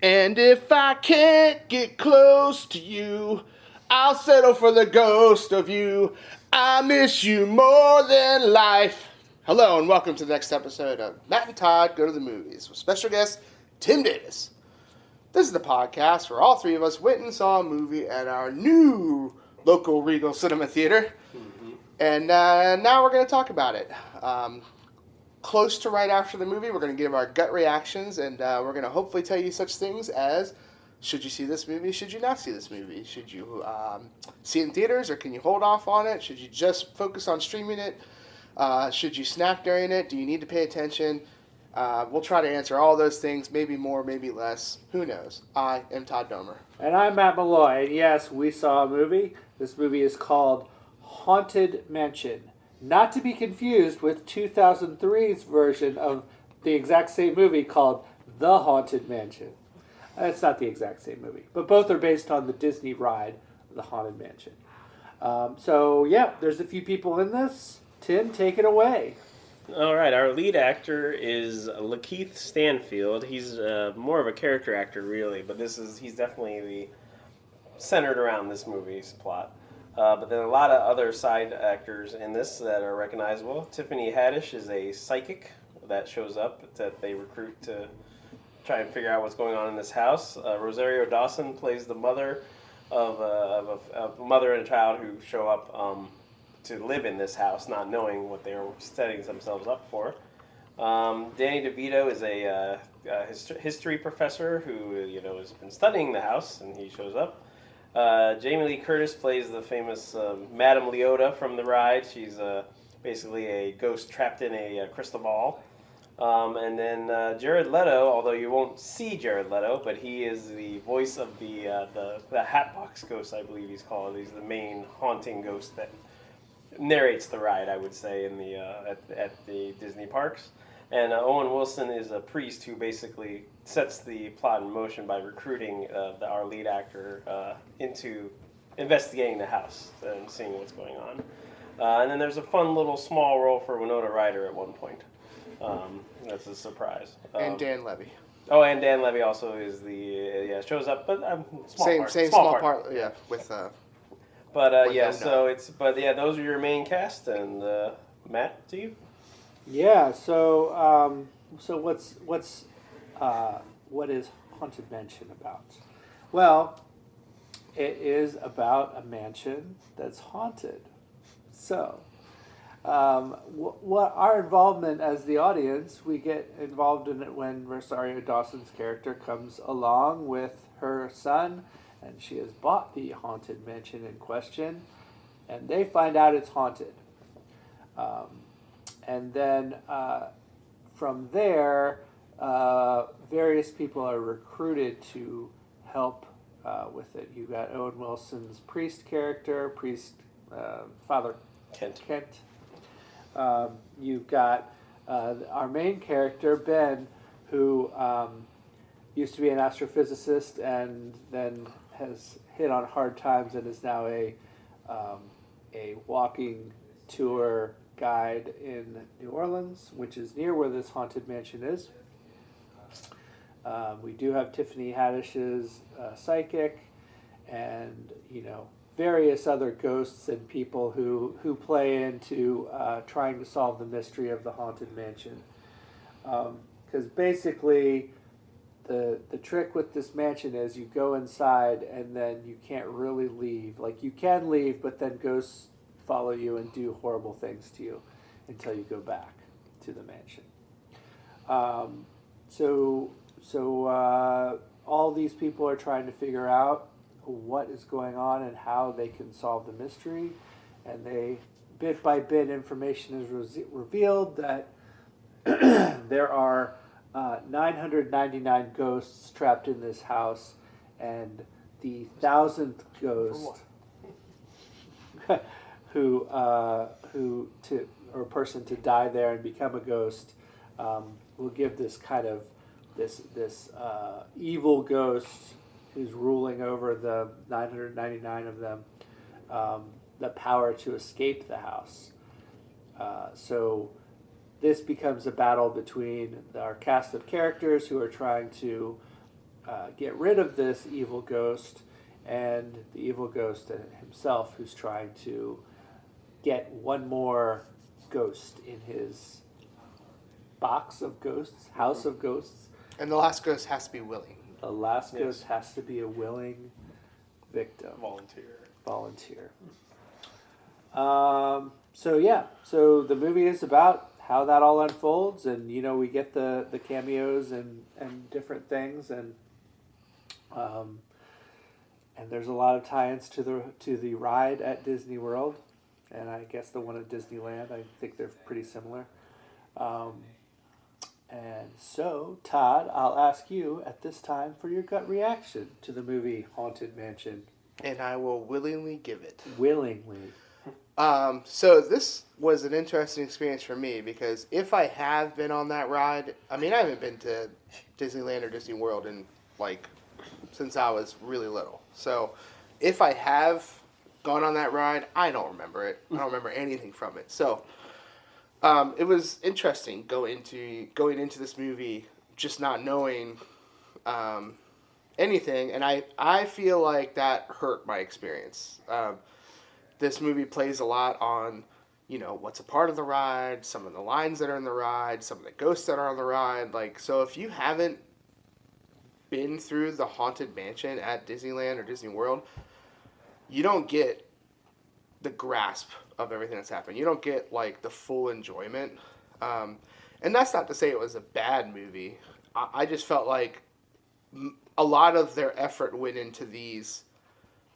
And if I can't get close to you, I'll settle for the ghost of you. I miss you more than life. Hello and welcome to the next episode of Matt and Todd Go to the Movies with special guest Tim Davis. This is the podcast where all three of us went and saw a movie at our new local Regal Cinema Theater. Mm-hmm. And now we're going to talk about it. Close to right after the movie, we're going to give our gut reactions, and we're going to hopefully tell you such things as, should you see this movie, should you not see this movie? Should you see it in theaters, or can you hold off on it? Should you just focus on streaming it? Should you snack during it? Do you need to pay attention? We'll try to answer all those things, maybe more, maybe less. Who knows? I am Todd Domer. And I'm Matt Malloy, and yes, we saw a movie. This movie is called Haunted Mansion. Not to be confused with 2003's version of the exact same movie called The Haunted Mansion. It's not the exact same movie, but both are based on the Disney ride, The Haunted Mansion. There's a few people in this. Tim, take it away. All right, our lead actor is LaKeith Stanfield. He's more of a character actor, really, but he's definitely centered around this movie's plot. But there are a lot of other side actors in this that are recognizable. Tiffany Haddish is a psychic that shows up that they recruit to try and figure out what's going on in this house. Rosario Dawson plays the mother of a mother and a child who show up to live in this house, not knowing what they are setting themselves up for. Danny DeVito is a history professor who has been studying the house, and he shows up. Jamie Lee Curtis plays the famous Madame Leota from the ride. She's basically a ghost trapped in a crystal ball. And then Jared Leto, although you won't see Jared Leto, but he is the voice of the Hatbox Ghost, I believe he's called. He's the main haunting ghost that narrates the ride, I would say, in the at the Disney parks. And Owen Wilson is a priest who basically sets the plot in motion by recruiting our lead actor into investigating the house and seeing what's going on. And then there's a fun little small role for Winona Ryder at one point. That's a surprise. And Dan Levy. Oh, and Dan Levy also is shows up, but small part. Yeah, with. Those are your main cast, and Matt, to you. Yeah. What is Haunted Mansion about? Well, it is about a mansion that's haunted. So, what our involvement as the audience, we get involved in it when Rosario Dawson's character comes along with her son, and she has bought the haunted mansion in question, and they find out it's haunted. And then from there, various people are recruited to help with it. You got Owen Wilson's priest character, Father Kent. You've got our main character, Ben, who used to be an astrophysicist and then has hit on hard times and is now a walking tour guide in New Orleans, which is near where this haunted mansion is. We do have Tiffany Haddish's psychic, and various other ghosts and people who play into trying to solve the mystery of the haunted mansion. Because basically, the trick with this mansion is you go inside and then you can't really leave. Like, you can leave, but then ghosts follow you and do horrible things to you until you go back to the mansion. All these people are trying to figure out what is going on and how they can solve the mystery, and bit by bit, information is revealed that there are 999 ghosts trapped in this house, and the 1,000th ghost or person to die there and become a ghost will give this kind of this evil ghost who's ruling over the 999 of them the power to escape the house. So this becomes a battle between our cast of characters who are trying to get rid of this evil ghost, and the evil ghost himself, who's trying to get one more ghost in his box of ghosts, house of ghosts. And the last ghost has to be willing. The last ghost has to be a willing victim. Volunteer. So the movie is about how that all unfolds, and we get the cameos and different things, and there's a lot of tie-ins to the ride at Disney World, and I guess the one at Disneyland. I think they're pretty similar. And so, Todd, I'll ask you at this time for your gut reaction to the movie Haunted Mansion. And I will willingly give it. Willingly. So this was an interesting experience for me because if I have been on that ride, I haven't been to Disneyland or Disney World since I was really little. So if I have gone on that ride, I don't remember it. I don't remember anything from it. So it was interesting going into this movie just not knowing anything, and I feel like that hurt my experience. This movie plays a lot on, what's a part of the ride, some of the lines that are in the ride, some of the ghosts that are on the ride. So if you haven't been through the Haunted Mansion at Disneyland or Disney World, you don't get the grasp of everything that's happened. You don't get, the full enjoyment. And that's not to say it was a bad movie. I just felt like a lot of their effort went into these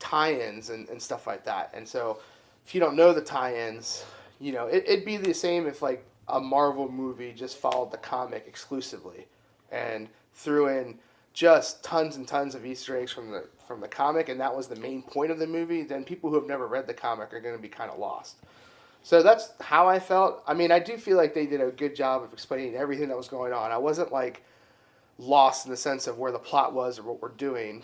tie-ins and stuff like that. And so if you don't know the tie-ins, it'd be the same if a Marvel movie just followed the comic exclusively and threw in just tons and tons of Easter eggs from the comic, and that was the main point of the movie. Then people who have never read the comic are going to be kind of lost. So that's how I felt. I do feel like they did a good job of explaining everything that was going on. I wasn't lost in the sense of where the plot was or what we're doing.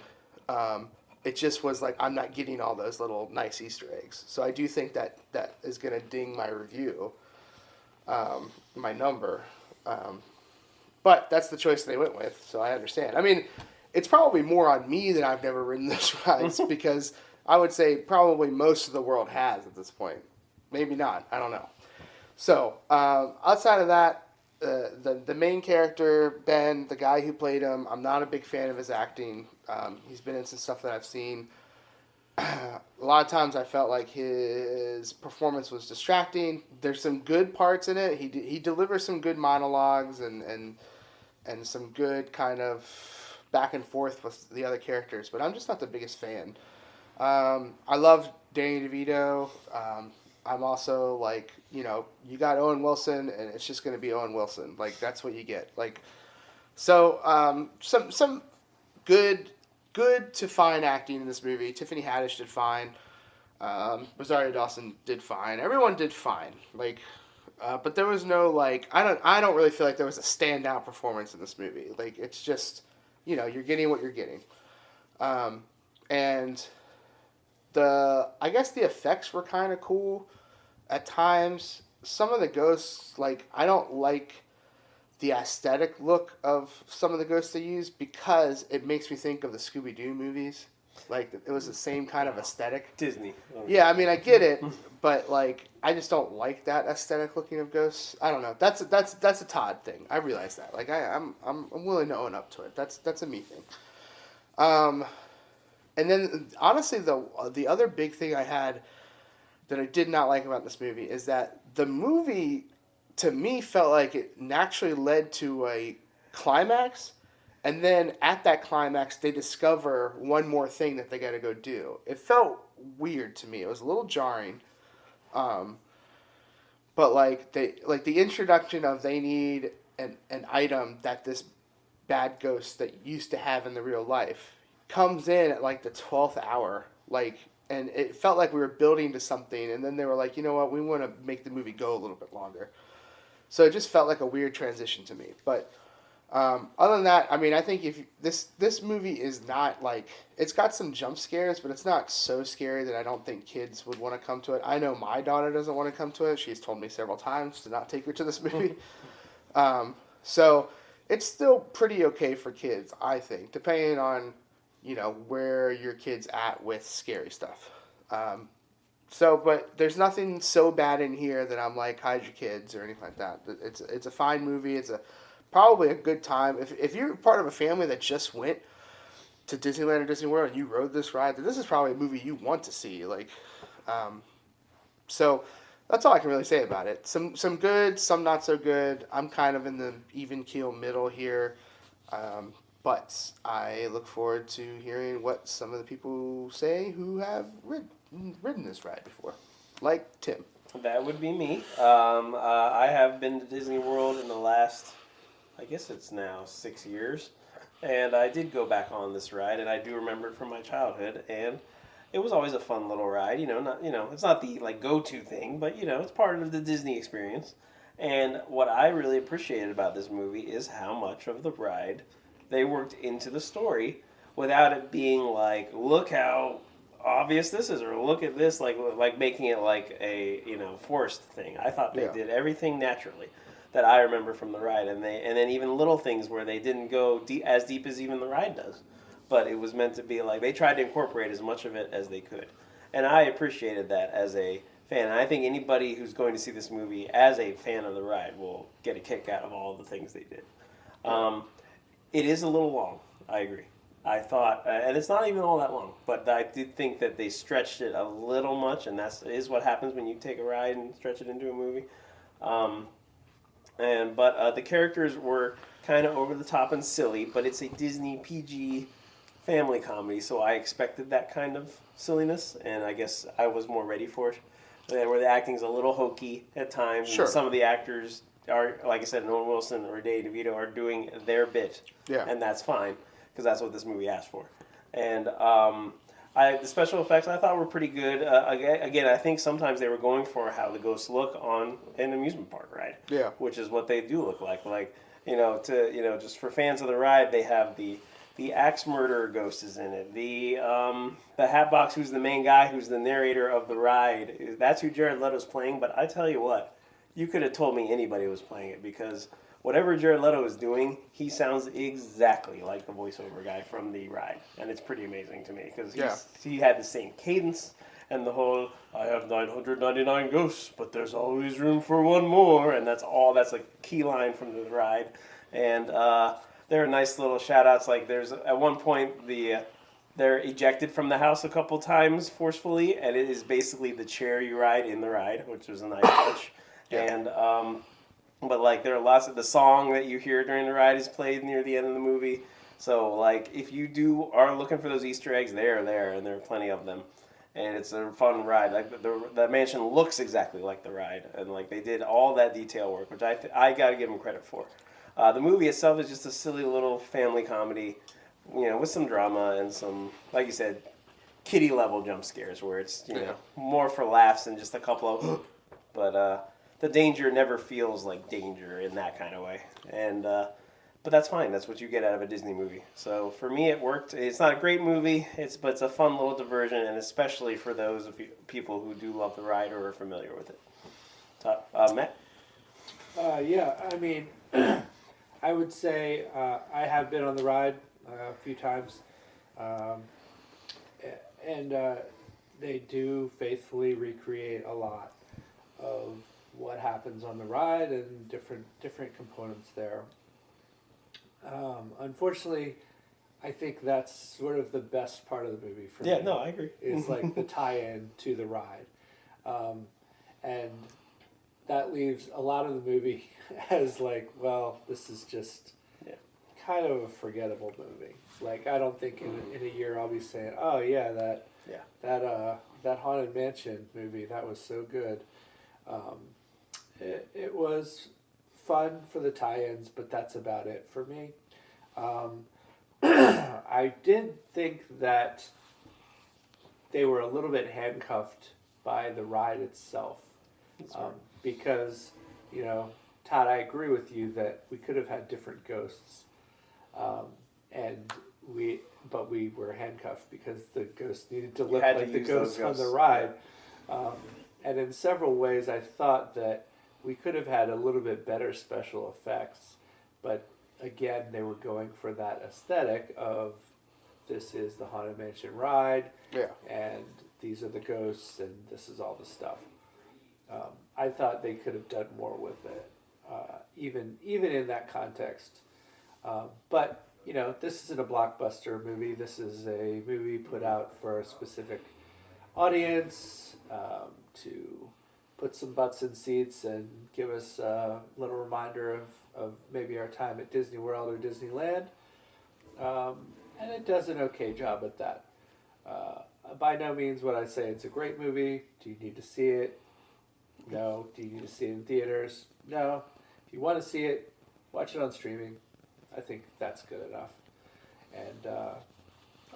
It just was I'm not getting all those little nice Easter eggs. So I do think that is going to ding my review, my number. But that's the choice they went with, so I understand. It's probably more on me that I've never ridden those rides because I would say probably most of the world has at this point. Maybe not. I don't know. So outside of that, the main character, Ben, the guy who played him, I'm not a big fan of his acting. He's been in some stuff that I've seen. A lot of times I felt like his performance was distracting. There's some good parts in it. He delivers some good monologues and some good kind of back and forth with the other characters, but I'm just not the biggest fan. I love Danny DeVito. I'm also you got Owen Wilson, and it's just going to be Owen Wilson. That's what you get. Some good to fine acting in this movie. Tiffany Haddish did fine. Rosario Dawson did fine. Everyone did fine. But there was no I don't really feel like there was a standout performance in this movie. It's just you're getting what you're getting. And I guess the effects were kind of cool at times. Some of the ghosts, I don't like the aesthetic look of some of the ghosts they use because it makes me think of the Scooby-Doo movies. It was the same kind of aesthetic. Disney. Yeah, I get it, but I just don't like that aesthetic looking of ghosts. I don't know. That's a Todd thing. I realize that. I'm willing to own up to it. That's a me thing. And then honestly, the other big thing I had that I did not like about this movie is that the movie, to me, felt like it naturally led to a climax, and then at that climax, they discover one more thing that they got to go do. It felt weird to me. It was a little jarring. But the introduction of they need an item that this bad ghost that used to have in the real life comes in at the 12th hour, and it felt like we were building to something, and then they were like, you know what, we want to make the movie go a little bit longer. So it just felt like a weird transition to me. But other than that, I think if this movie is not it's got some jump scares, but it's not so scary that I don't think kids would want to come to it. I know my daughter doesn't want to come to it. She's told me several times to not take her to this movie. So it's still pretty okay for kids, I think, depending on, where your kid's at with scary stuff. But there's nothing so bad in here that I'm like, hide your kids or anything like that. It's a fine movie. It's probably a good time. If you're part of a family that just went to Disneyland or Disney World and you rode this ride, then this is probably a movie you want to see. So that's all I can really say about it. Some good, some not so good. I'm kind of in the even keel middle here. But I look forward to hearing what some of the people say who have ridden this ride before, like Tim. That would be me. I have been to Disney World in the last, I guess it's now 6 years, and I did go back on this ride, and I do remember it from my childhood, and it was always a fun little ride. It's not the go-to thing, but it's part of the Disney experience. And what I really appreciated about this movie is how much of the ride they worked into the story without it being like, look how obvious this is, or look at this, like making it like a forced thing. I thought they did everything naturally that I remember from the ride, and then even little things where they didn't go as deep as even the ride does, but it was meant to be like they tried to incorporate as much of it as they could, and I appreciated that as a fan. And I think anybody who's going to see this movie as a fan of the ride will get a kick out of all the things they did. It is a little long. I agree. I thought, and it's not even all that long, but I did think that they stretched it a little much, and that is what happens when you take a ride and stretch it into a movie. But the characters were kind of over the top and silly, but it's a Disney PG family comedy, so I expected that kind of silliness, and I guess I was more ready for it. Where the acting's a little hokey at times, Sure. And some of the actors are, like I said, Owen Wilson or Danny DeVito are doing their bit, and that's fine because that's what this movie asked for. And the special effects I thought were pretty good. Again, I think sometimes they were going for how the ghosts look on an amusement park ride, which is what they do look like. Just for fans of the ride, they have the axe murderer ghost is in it. The Hatbox, who's the main guy, who's the narrator of the ride. That's who Jared Leto's playing. But I tell you what, you could have told me anybody was playing it, because whatever Jared Leto is doing, he sounds exactly like the voiceover guy from the ride, and it's pretty amazing to me because he had the same cadence and the whole "I have 999 ghosts, but there's always room for one more," and that's a key line from the ride. And there are nice little shout outs, like there's at one point they're ejected from the house a couple times forcefully, and it is basically the chair you ride in the ride, which was a nice touch. And but there are lots of the song that you hear during the ride is played near the end of the movie. So if you are looking for those Easter eggs, they are there, and there are plenty of them. And it's a fun ride. The mansion looks exactly like the ride, and they did all that detail work, which I got to give them credit for. The movie itself is just a silly little family comedy, with some drama and some, like you said, kiddie level jump scares where it's more for laughs than just a couple of. But the danger never feels like danger in that kind of way, and but that's fine. That's what you get out of a Disney movie. So for me, it worked. It's not a great movie, but it's a fun little diversion, and especially for those of people who do love the ride or are familiar with it. Matt? I mean, I would say I have been on the ride a few times, and they do faithfully recreate a lot of what happens on the ride and different components there. Unfortunately, I think that's sort of the best part of the movie for me. Yeah, no, I agree. Is the tie-in to the ride, and that leaves a lot of the movie as this is just kind of a forgettable movie. I don't think in a year I'll be saying, oh yeah, that Haunted Mansion movie, that was so good. It was fun for the tie-ins, but that's about it for me. I did think that they were a little bit handcuffed by the ride itself. Because, Todd, I agree with you that we could have had different ghosts. But we were handcuffed because the ghosts needed to look like the ghosts on the ride. And in several ways, I thought that we could have had a little bit better special effects, but again, they were going for that aesthetic of this is the Haunted Mansion ride, and these are the ghosts, and this is all the stuff. I thought they could have done more with it, even in that context. But this isn't a blockbuster movie. This is a movie put out for a specific audience to put some butts in seats and give us a little reminder of maybe our time at Disney World or Disneyland. And it does an okay job at that. By no means would I say it's a great movie. Do you need to see it? No. Do you need to see it in theaters? No. If you want to see it, watch it on streaming. I think that's good enough. And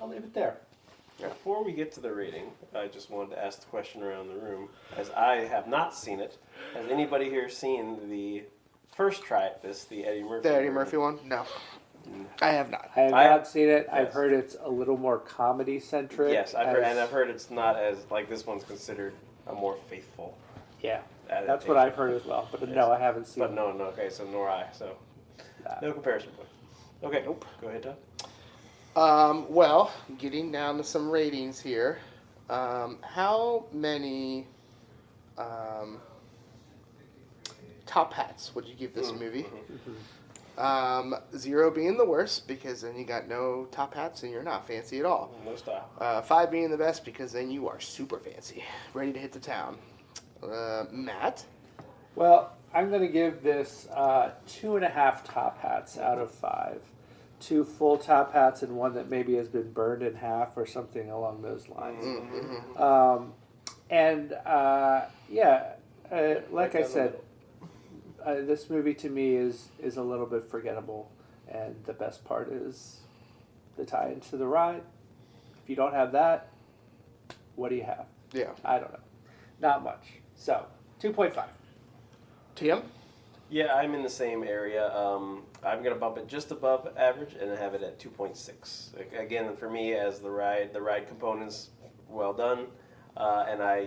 I'll leave it there. Before we get to the rating, I just wanted to ask the question around the room. As I have not seen it, has anybody here seen the first try at this, the Eddie Murphy? The Eddie Murphy one? No. I have not. I have not seen it. Yes. I've heard it's a little more comedy centric. Yes, I've heard it's not as like this one's considered a more faithful. Yeah, that's what I've heard as well. But no, I haven't seen. But no, okay, so nor I. So no comparison point. Okay, nope. Go ahead, Todd. Well, getting down to some ratings here. How many top hats would you give this movie? 0 being the worst, because then you got no top hats and you're not fancy at all. No style. 5 being the best, because then you are super fancy, ready to hit the town. Matt? Well, I'm going to give this 2.5 top hats out of 5. 2 full top hats and one that maybe has been burned in half or something along those lines. Like I said, this movie to me is a little bit forgettable, and the best part is the tie into the ride. If you don't have that, what do you have? Yeah. I don't know. Not much. So, 2.5. Tim? Yeah, I'm in the same area. I'm going to bump it just above average and have it at 2.6. Again, for me, as the ride component's well done, and I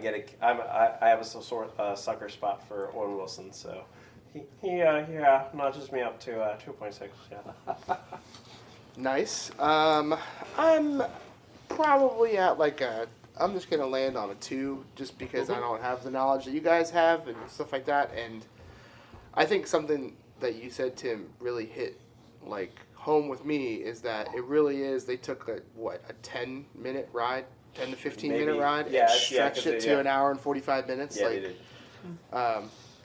get it. I have a sucker spot for Owen Wilson, so he notches me up to 2.6. Yeah. Nice. I'm probably at I'm just going to land on a 2 just because I don't have the knowledge that you guys have and stuff like that. And I think something that you said, Tim, really hit home with me is that it really is, they took a 10-minute ride, 10 to 15-minute ride, and stretched it to an hour and 45 minutes. Yeah, they did.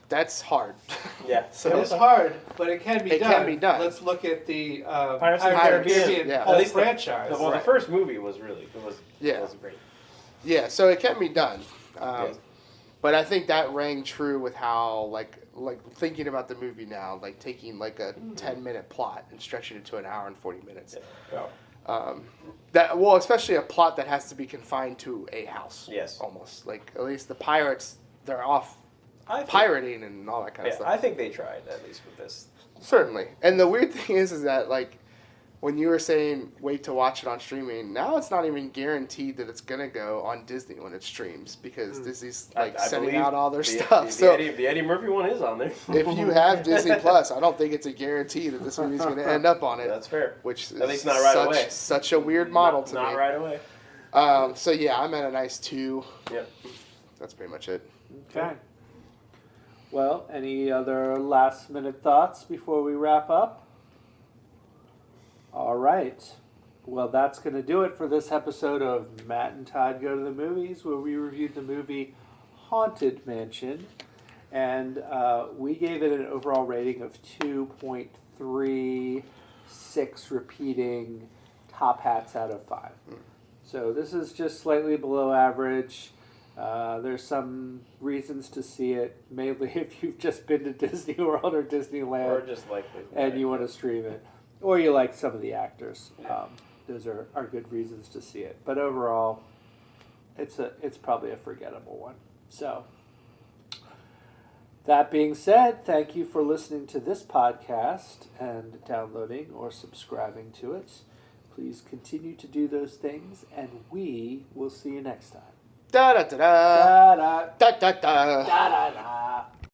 That's hard. Yeah. So it's hard, but it can be done. It can be done. Let's look at the Pirates of the Caribbean whole franchise. The first movie was great. Yeah, so it can be done. But I think that rang true with how, thinking about the movie now, taking a 10-minute plot and stretching it to an hour and 40 minutes. Yeah. Especially a plot that has to be confined to a house. Yes. Almost. At least the pirates, they're off pirating and all that kind of stuff. I think they tried, at least with this. Certainly. And the weird thing is that, when you were saying wait to watch it on streaming, now it's not even guaranteed that it's going to go on Disney when it streams because Disney's sending out all their stuff. The Eddie Murphy one is on there. If you have Disney Plus, I don't think it's a guarantee that this movie's going to end up on it. That's fair. Which is at least not right away. Such a weird model to me. Not right away. So yeah, I'm at a nice 2. Yep. That's pretty much it. Okay. Well, any other last minute thoughts before we wrap up? All right. Well, that's going to do it for this episode of Matt and Todd Go to the Movies, where we reviewed the movie Haunted Mansion. And we gave it an overall rating of 2.36 repeating top hats out of 5. So this is just slightly below average. There's some reasons to see it, mainly if you've just been to Disney World or Disneyland. Or just and you want to stream it. Or you like some of the actors. Those are good reasons to see it. But overall, it's probably a forgettable one. So, that being said, thank you for listening to this podcast and downloading or subscribing to it. Please continue to do those things, and we will see you next time. Da da da da da da da da. Da da da.